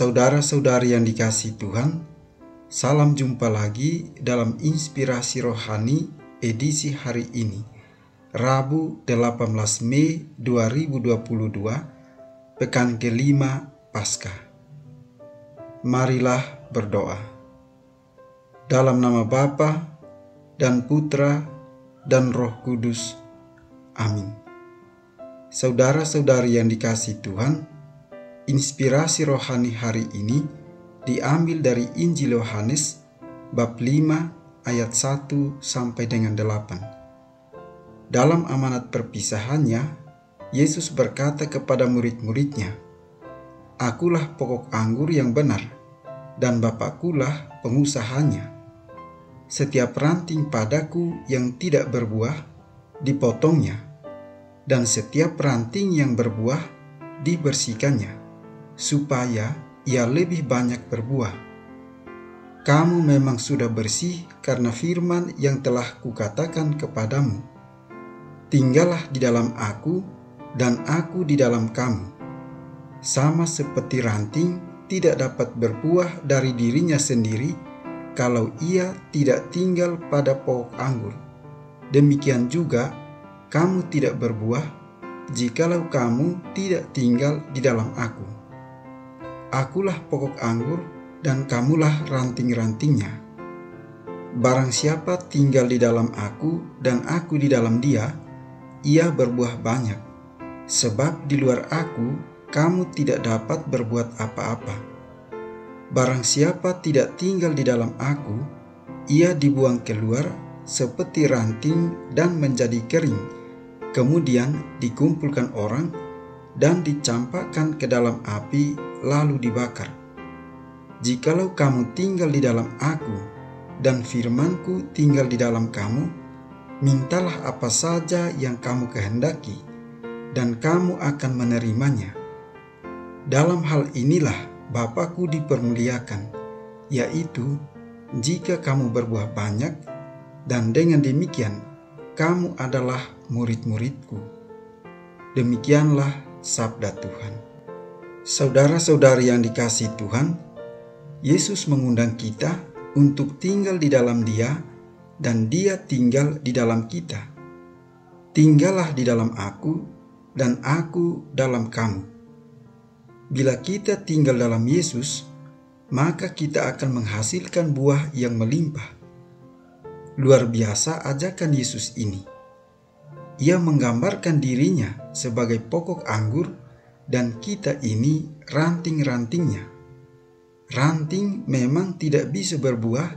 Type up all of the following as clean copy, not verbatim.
Saudara-saudari yang dikasihi Tuhan, salam jumpa lagi dalam Inspirasi Rohani edisi hari ini, Rabu 18 Mei 2022, pekan kelima Paskah. Marilah berdoa. Dalam nama Bapa dan Putra dan Roh Kudus. Amin. Saudara-saudari yang dikasihi Tuhan, inspirasi rohani hari ini diambil dari Injil Yohanes bab 5 ayat 1 sampai dengan 8. Dalam amanat perpisahannya, Yesus berkata kepada murid-muridnya, "Akulah pokok anggur yang benar, dan Bapakkulah pengusahanya. Setiap ranting padaku yang tidak berbuah, dipotongnya, dan setiap ranting yang berbuah, dibersihkannya, supaya ia lebih banyak berbuah. Kamu memang sudah bersih karena firman yang telah kukatakan kepadamu. Tinggallah di dalam aku, dan aku di dalam kamu. Sama seperti ranting tidak dapat berbuah dari dirinya sendiri kalau ia tidak tinggal pada pokok anggur. Demikian juga kamu tidak berbuah jikalau kamu tidak tinggal di dalam aku. Akulah pokok anggur dan kamulah ranting-rantingnya. Barang siapa tinggal di dalam aku dan aku di dalam dia, ia berbuah banyak. Sebab di luar aku, kamu tidak dapat berbuat apa-apa. Barang siapa tidak tinggal di dalam aku, ia dibuang keluar seperti ranting dan menjadi kering, kemudian dikumpulkan orang dan dicampakkan ke dalam api lalu dibakar. Jikalau kamu tinggal di dalam aku dan firmanku tinggal di dalam kamu, mintalah apa saja yang kamu kehendaki, dan kamu akan menerimanya. Dalam hal inilah Bapakku dipermuliakan, yaitu jika kamu berbuah banyak, dan dengan demikian kamu adalah murid-muridku." Demikianlah sabda Tuhan. Saudara-saudari yang dikasihi Tuhan, Yesus mengundang kita untuk tinggal di dalam Dia dan Dia tinggal di dalam kita. Tinggallah di dalam aku dan aku dalam kamu. Bila kita tinggal dalam Yesus, maka kita akan menghasilkan buah yang melimpah. Luar biasa ajakan Yesus ini. Ia menggambarkan dirinya sebagai pokok anggur dan kita ini ranting-rantingnya. Ranting memang tidak bisa berbuah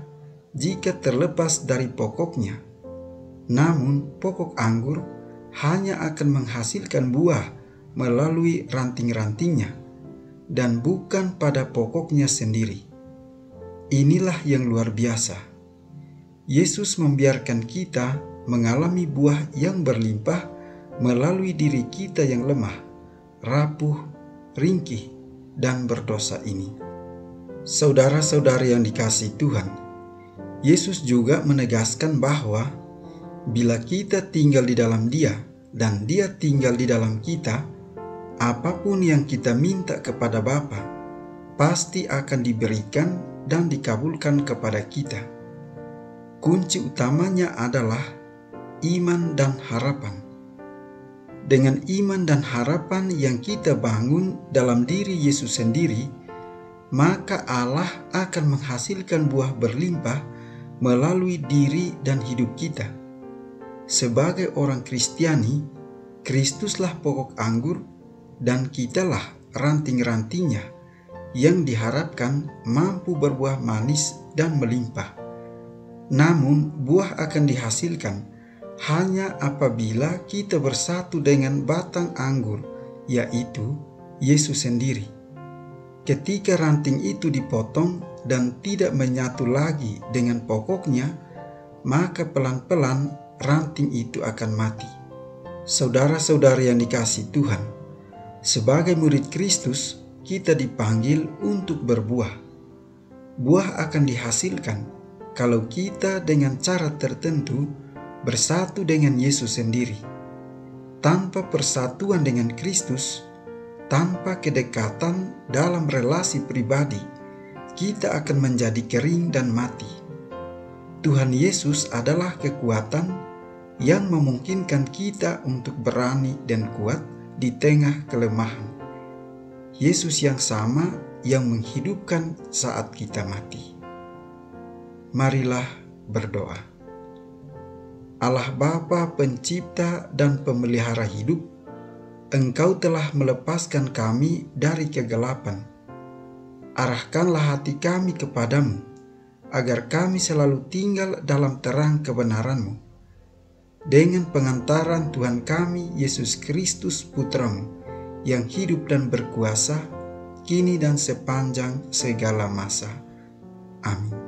jika terlepas dari pokoknya. Namun pokok anggur hanya akan menghasilkan buah melalui ranting-rantingnya dan bukan pada pokoknya sendiri. Inilah yang luar biasa. Yesus membiarkan kita mengalami buah yang berlimpah melalui diri kita yang lemah, rapuh, ringkih, dan berdosa ini. Saudara-saudari yang dikasihi Tuhan, Yesus juga menegaskan bahwa bila kita tinggal di dalam Dia dan Dia tinggal di dalam kita, apapun yang kita minta kepada Bapa pasti akan diberikan dan dikabulkan kepada kita. Kunci utamanya adalah iman dan harapan. Dengan iman dan harapan yang kita bangun dalam diri Yesus sendiri, maka Allah akan menghasilkan buah berlimpah melalui diri dan hidup kita. Sebagai orang Kristiani, Kristuslah pokok anggur dan kitalah ranting-rantingnya yang diharapkan mampu berbuah manis dan melimpah. Namun buah akan dihasilkan hanya apabila kita bersatu dengan batang anggur, yaitu Yesus sendiri. Ketika ranting itu dipotong dan tidak menyatu lagi dengan pokoknya, maka pelan-pelan ranting itu akan mati. Saudara-saudari yang dikasihi Tuhan, sebagai murid Kristus, kita dipanggil untuk berbuah. Buah akan dihasilkan kalau kita dengan cara tertentu bersatu dengan Yesus sendiri. Tanpa persatuan dengan Kristus, Tanpa kedekatan dalam relasi pribadi, kita akan menjadi kering dan mati. Tuhan Yesus adalah kekuatan yang memungkinkan kita untuk berani dan kuat di tengah kelemahan. Yesus yang sama yang menghidupkan saat kita mati. Marilah berdoa. Allah Bapa Pencipta dan Pemelihara hidup, Engkau telah melepaskan kami dari kegelapan. Arahkanlah hati kami kepadamu, agar kami selalu tinggal dalam terang kebenaran-Mu. Dengan pengantaran Tuhan kami, Yesus Kristus Putra-Mu, yang hidup dan berkuasa, kini dan sepanjang segala masa. Amin.